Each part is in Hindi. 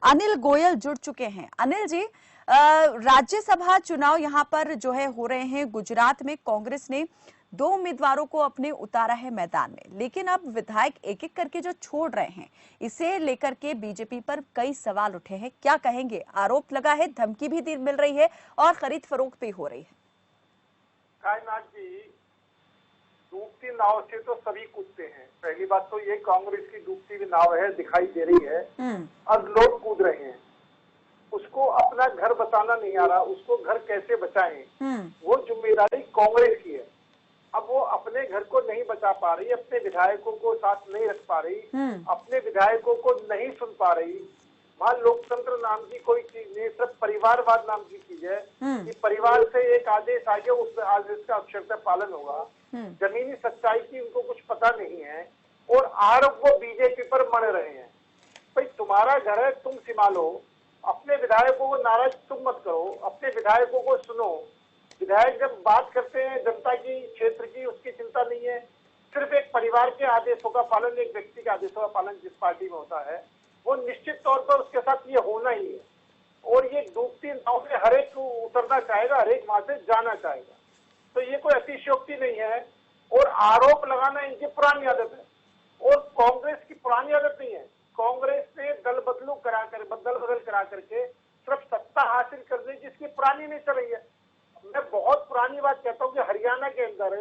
अनिल गोयल जुड़ चुके हैं। अनिल जी, राज्यसभा चुनाव यहां पर जो है हो रहे हैं। गुजरात में कांग्रेस ने 2 उम्मीदवारों को अपने उतारा है मैदान में, लेकिन अब विधायक एक एक करके जो छोड़ रहे हैं, इसे लेकर के बीजेपी पर कई सवाल उठे हैं। क्या कहेंगे? आरोप लगा है, धमकी भी मिल रही है और खरीद फरोख्त भी हो रही है। कायनाथ जी, डूबती नाव से तो सभी कूदते हैं। पहली बात तो ये कांग्रेस की डूबती हुई नाव है, दिखाई दे रही है। अब लोग कूद रहे हैं, उसको अपना घर बचाना नहीं आ रहा, उसको घर कैसे बचाएं, वो जिम्मेदारी कांग्रेस की है। अब वो अपने घर को नहीं बचा पा रही, अपने विधायकों को साथ नहीं रख पा रही, अपने विधायकों को नहीं सुन पा रही। वहाँ लोकतंत्र नाम की कोई चीज नहीं, सिर्फ परिवारवाद नाम की चीज है कि परिवार से एक आदेश आ गया, उस आदेश का अक्षरशः पालन होगा। जमीनी सच्चाई की उनको कुछ पता नहीं है और आरोप वो बीजेपी पर मर रहे हैं। भाई तुम्हारा घर है, तुम संभालो, अपने विधायकों को नाराज तुम मत करो, अपने विधायकों को सुनो। विधायक जब बात करते हैं जनता की, क्षेत्र की, उसकी चिंता नहीं है। सिर्फ एक परिवार के आदेशों का पालन, एक व्यक्ति के आदेशों का पालन जिस पार्टी में होता है, वो निश्चित तौर पर उसके साथ ये होना ही है। और ये डूबती नाव में हर एक उतरना चाहेगा, हर एक वहां से जाना चाहेगा। तो ये कोई अतिशयोक्ति नहीं है और आरोप लगाना इनकी पुरानी आदत है और कांग्रेस की पुरानी आदत नहीं है। कांग्रेस ने दल बदल करा करके सिर्फ सत्ता हासिल करने की इसकी पुरानी नहीं चल रही है। मैं बहुत पुरानी बात कहता हूँ कि हरियाणा के अंदर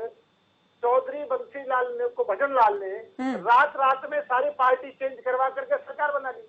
चौधरी बंसीलाल ने को भजन लाल ने रात में सारी पार्टी चेंज करवा करके सरकार बना ली।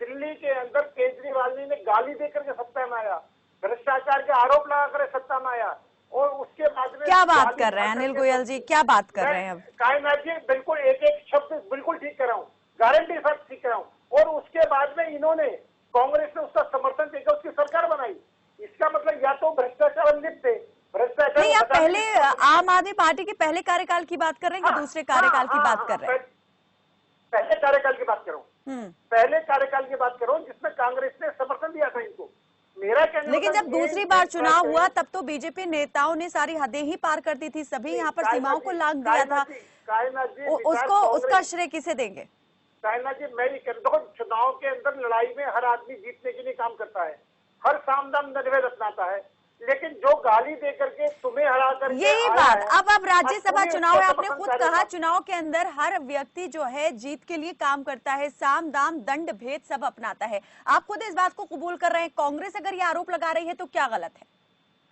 दिल्ली के अंदर केजरीवाल ने गाली देकर के सत्ता में आया, भ्रष्टाचार के आरोप लगा कर सत्ता में आया और उसके बाद में क्या बात कर रहे हैं अनिल गोयल जी, क्या बात कर रहे हैं? अब कायनाथ जी बिल्कुल एक एक शब्द बिल्कुल ठीक कर रहा हूँ, गारंटी साथ ठीक कर रहा हूँ। और उसके बाद में इन्होंने, कांग्रेस ने उसका समर्थन देकर उसकी सरकार बनाई। इसका मतलब या तो भ्रष्टाचार लिप्त थे, भ्रष्टाचार नहीं। आप पहले आम आदमी पार्टी के पहले कार्यकाल की बात कर रहे हैं कि दूसरे कार्यकाल की बात कर रहे हैं? पहले कार्यकाल की बात कर रहा हूँ, पहले कार्यकाल की बात कर रहा हूँ जिसमें कांग्रेस ने समर्थन दिया था इनको। मेरा कहना, लेकिन जब दूसरी बार चुनाव हुआ तब तो बीजेपी नेताओं ने सारी हदें ही पार कर दी थी, सभी यहाँ पर सीमाओं को लांघ दिया था। उसका श्रेय किसे देंगे? कायनाथ जी, मैं ये कहता हूँ, चुनाव के अंदर लड़ाई में हर आदमी जीतने के लिए काम करता है, हर सामदाम दंडभेद अपनाता है, लेकिन जो गाली दे करके तुम्हें हरा करके यही बात। अब राज्यसभा चुनाव है, आपने खुद कहा चुनाव के अंदर हर व्यक्ति जो है जीत के लिए काम करता है, साम दाम दंड भेद सब अपनाता है। आप खुद इस बात को कबूल कर रहे हैं। कांग्रेस अगर ये आरोप लगा रही है तो क्या गलत है?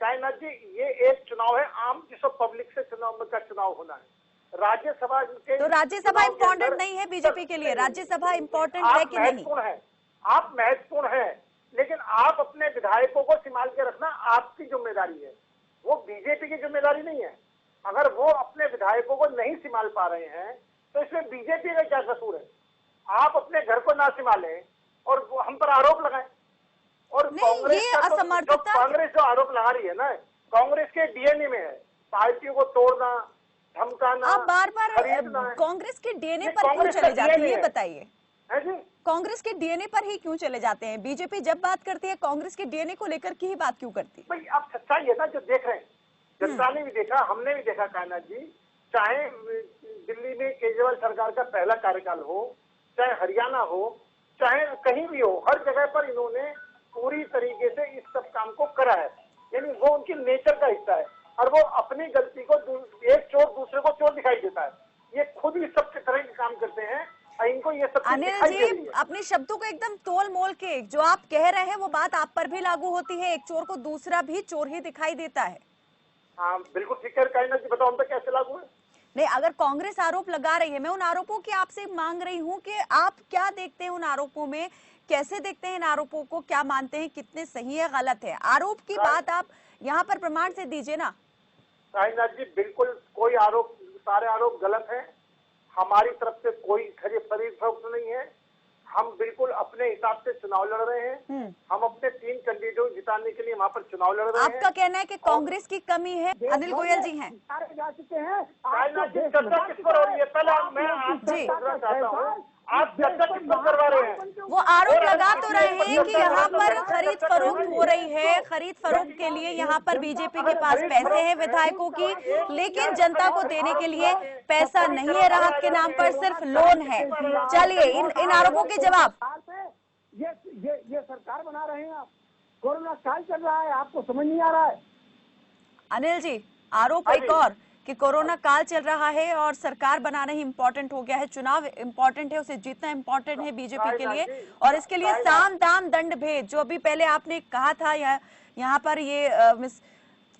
कायनाथ जी, ये एक चुनाव है, आम जिसको पब्लिक से चुनाव होना है। राज्यसभा के तो राज्यसभा इम्पोर्टेंट नहीं है बीजेपी के लिए? राज्यसभा इम्पोर्टेंट है कि नहीं? आप महत्वपूर्ण है, लेकिन आप अपने विधायकों को संभाल के रखना आपकी जिम्मेदारी है, वो बीजेपी की जिम्मेदारी नहीं है। अगर वो अपने विधायकों को नहीं संभाल पा रहे हैं तो इसमें बीजेपी का क्या कसूर है? आप अपने घर को ना संभालें और हम पर आरोप लगाएं। और कांग्रेस जो आरोप लगा रही है ना, कांग्रेस के डीएनए में है पार्टियों को तोड़ना, धमकाना। आप बार-बार कांग्रेस के डीएनए पर क्यों चले जाते हैं, ये बताइए? कांग्रेस के डीएनए पर ही क्यों चले जाते हैं? बीजेपी जब बात करती है कांग्रेस के डीएनए को लेकर की ही बात क्यों करती है? भाई अब सच्चाई है ना, जो देख रहे हैं, जनता ने भी देखा, हमने भी देखा कायनाथ जी। चाहे दिल्ली में केजरीवाल सरकार का पहला कार्यकाल हो, चाहे हरियाणा हो, चाहे कहीं भी हो, हर जगह पर इन्होंने पूरी तरीके से इस सब काम को करा है। यानी वो उनकी नेचर का हिस्सा है और वो अपनी गलती को, एक चोर दूसरे को चोर दिखाई देता है। ये खुद भी सब तरह के काम करते हैं। इनको ये सब अनिल जी, अपने शब्दों को एकदम तोल मोल के, जो आप कह रहे हैं वो बात आप पर भी लागू होती है। एक चोर को दूसरा भी चोर ही दिखाई देता है। हाँ बिल्कुल ठीक है। कायनाथ जी बताओ, हम पे कैसे लागू है? नहीं, अगर कांग्रेस आरोप लगा रही है, मैं उन आरोपों की आपसे मांग रही हूँ कि आप क्या देखते हैं उन आरोपों में, कैसे देखते हैं इन आरोपों को, क्या मानते हैं कितने सही है गलत है? आरोप की बात आप यहाँ पर प्रमाण से दीजिए ना। कायनाथ जी, बिल्कुल कोई आरोप, सारे आरोप गलत है। हमारी तरफ से कोई खरीद फरोख्त नहीं है। हम बिल्कुल अपने हिसाब से चुनाव लड़ रहे हैं। हम अपने 3 कैंडिडेटों को जिताने के लिए वहाँ पर चुनाव लड़ रहे हैं। आपका कहना है कि कांग्रेस की कमी है? अनिल गोयल जी हैं। जा चुके हैं। चर्चा किस पर हो रही है? पहले मैं आपसे पूछना चाहता हूँ, आप चर्चा किस पर करवा रहे हैं? वो आरोप लगा तो रहे हैं कि यहाँ पर खरीद फरोख्त हो रही है, खरीद फरोख्त के लिए यहाँ पर बीजेपी के पास पैसे हैं विधायकों की, लेकिन जनता को देने के लिए पैसा नहीं है, राहत के नाम पर सिर्फ लोन है। चलिए इन आरोपों के जवाब। ये सरकार बना रहे हैं आप। कोरोना काल चल रहा है, आपको समझ नहीं आ रहा है? अनिल जी, आरोप एक और कि कोरोना काल चल रहा है और सरकार बनाना ही इम्पोर्टेंट हो गया है, चुनाव इम्पोर्टेंट है, उसे जीतना इम्पोर्टेंट है बीजेपी के लिए, और इसके लिए साम दाम दंड भेद, जो अभी पहले आपने कहा था यहाँ पर ये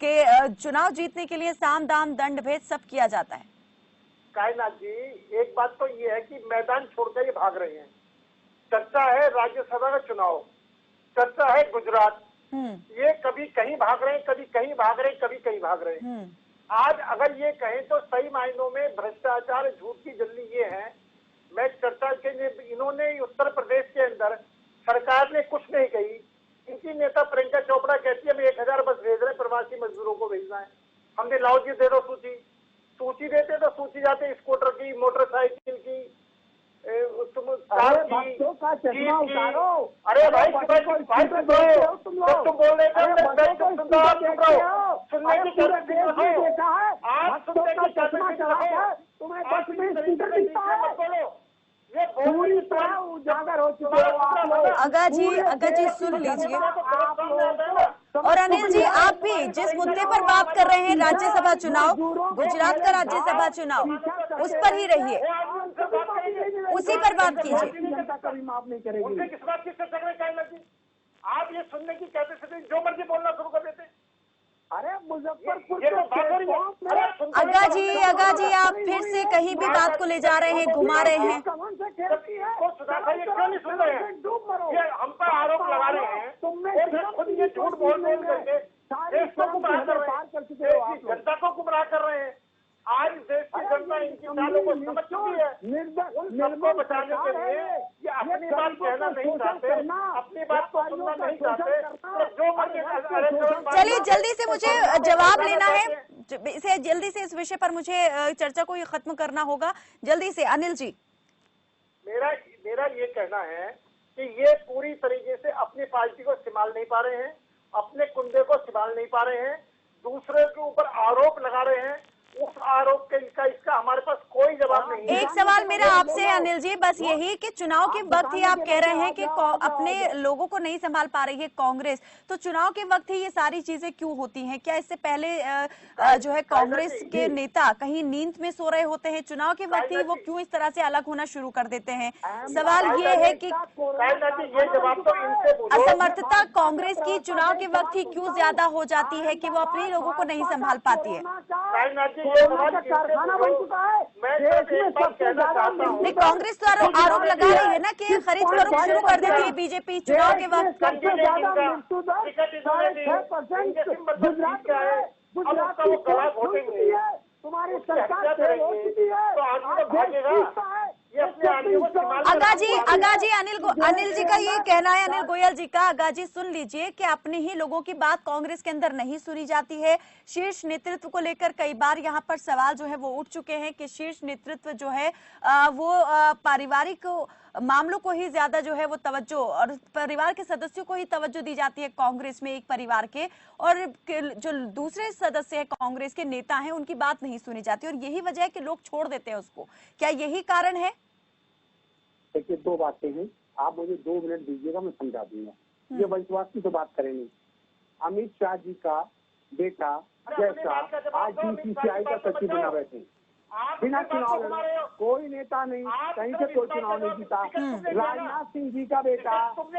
चुनाव जीतने के लिए साम दाम दंड भेद सब किया जाता है। कायनाथ जी, एक बात तो ये है कि मैदान छोड़कर ये भाग रहे हैं। चर्चा है राज्यसभा का चुनाव, चर्चा है गुजरात, ये कभी कहीं भाग रहे हैं, कभी कहीं भाग रहे हैं, कभी कहीं भाग रहे हैं। आज अगर ये कहें तो सही मायनों में भ्रष्टाचार, झूठ की जल्दी ये है। मैं चर्चा के इन्होंने उत्तर प्रदेश के अंदर सरकार ने कुछ नहीं कही। इनकी नेता प्रियंका चोपड़ा कहती है हम 1000 बस भेज रहे हैं, प्रवासी मजदूरों को भेजना है। हमने लाओ जी दे दो सूची देते तो सूची जाते स्कूटर की, मोटरसाइकिल की, तुम का चश्मा उतारो। अरे भाई तुम बोल रहे अगा जी सुन लीजिए। और अनिल जी, आप भी जिस मुद्दे पर बात कर रहे हैं, राज्यसभा चुनाव, गुजरात का राज्यसभा चुनाव, उस पर ही रहिए, उसी पर बात कीजिए। जनता कभी माफ नहीं करेगी। उनसे किस बात की चर्चा करें? आप ये सुनने की कहते थे, जो मर्जी बोलना शुरू कर देते। अरे मुजफ्फरपुर अगा जी आप फिर से कहीं भी बात को ले जा रहे हैं, घुमा रहे हैं। क्यों नहीं सुन रहे हैं? ये हम पर आरोप लगा रहे हैं, खुद ये झूठ बोल करके देश को गुमराह कर रहे हैं, जनता को गुमराह कर रहे हैं। आज देश की जनता इनकी चालों को समझ चुकी है। उन सबको बचाने के लिए ये अपनी बात कहना नहीं चाहते, अपनी बात को सुनना नहीं चाहते, तो जो मर्जी। चलिए जल्दी से मुझे जवाब लेना है, इसे जल्दी से इस विषय पर मुझे चर्चा को खत्म करना होगा, जल्दी से अनिल जी। मेरा ये कहना है कि ये पूरी तरीके से अपनी पार्टी को संभाल नहीं पा रहे हैं, अपने कुंबे को संभाल नहीं पा रहे हैं, दूसरे के ऊपर आरोप लगा रहे हैं। उस आरोप के इसका हमारे पास कोई जवाब नहीं है। एक सवाल मेरा आपसे अनिल जी, बस यही कि चुनाव के वक्त ही आप कह रहे हैं कि अपने लोगों को नहीं संभाल पा रही है कांग्रेस, तो चुनाव के वक्त ही ये सारी चीजें क्यों होती हैं? क्या इससे पहले जो है कांग्रेस के नेता कहीं नींद में सो रहे होते हैं? चुनाव के वक्त ही वो क्यों इस तरह से अलग होना शुरू कर देते हैं? सवाल ये है कि असमर्थता कांग्रेस की चुनाव के वक्त ही क्यों ज्यादा हो जाती है कि वो अपने लोगों को नहीं संभाल पाती है? कारखाना बन चुका है। नहीं, कांग्रेस तो आरोप लगा रही है ना कि खरीद फरोख्त शुरू कर देती है बीजेपी चुनाव के वक्त। गुजरात का है, गुजरात की तुम्हारी सरकार हो चुकी है। अगा जी अनिल जी का ये कहना है, अनिल गोयल जी का। अगा जी सुन लीजिए कि अपने ही लोगों की बात कांग्रेस के अंदर नहीं सुनी जाती है। शीर्ष नेतृत्व को लेकर कई बार यहाँ पर सवाल जो है वो उठ चुके हैं कि शीर्ष नेतृत्व जो है वो पारिवारिक मामलों को ही ज्यादा जो है वो तवज्जो, और परिवार के सदस्यों को ही तवज्जो दी जाती है कांग्रेस में, एक परिवार के, और जो दूसरे सदस्य है कांग्रेस के नेता हैं उनकी बात नहीं सुनी जाती, और यही वजह है कि लोग छोड़ देते हैं उसको। क्या यही कारण है? देखिए, दो बातें हैं, आप मुझे 2 मिनट दीजिएगा, मैं समझा दूंगा। ये वंशवाद की तो बात करेंगे। अमित शाह जी का बेटा जैसा आज बीसीसीआई का सचिव बना बैठे, बिना चुनाव लड़े, कोई नेता नहीं, कहीं से कोई चुनाव नहीं जीता। राजनाथ सिंह जी का बेटा, सब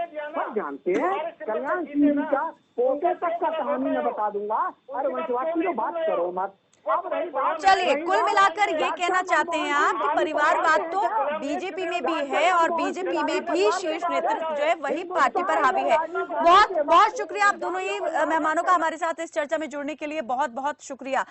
जानते हैं, कल्याण सिंह जी का पोते तक का कहानी मैं बता दूंगा। अरे वंशवाद की तो बात करो मत। चलिए, कुल मिलाकर ये कहना चाहते हैं आप कि परिवारवाद तो बीजेपी में भी है, और बीजेपी में भी शीर्ष नेतृत्व जो है वही पार्टी पर हावी है। बहुत बहुत शुक्रिया आप दोनों ही मेहमानों का हमारे साथ इस चर्चा में जुड़ने के लिए, बहुत बहुत शुक्रिया।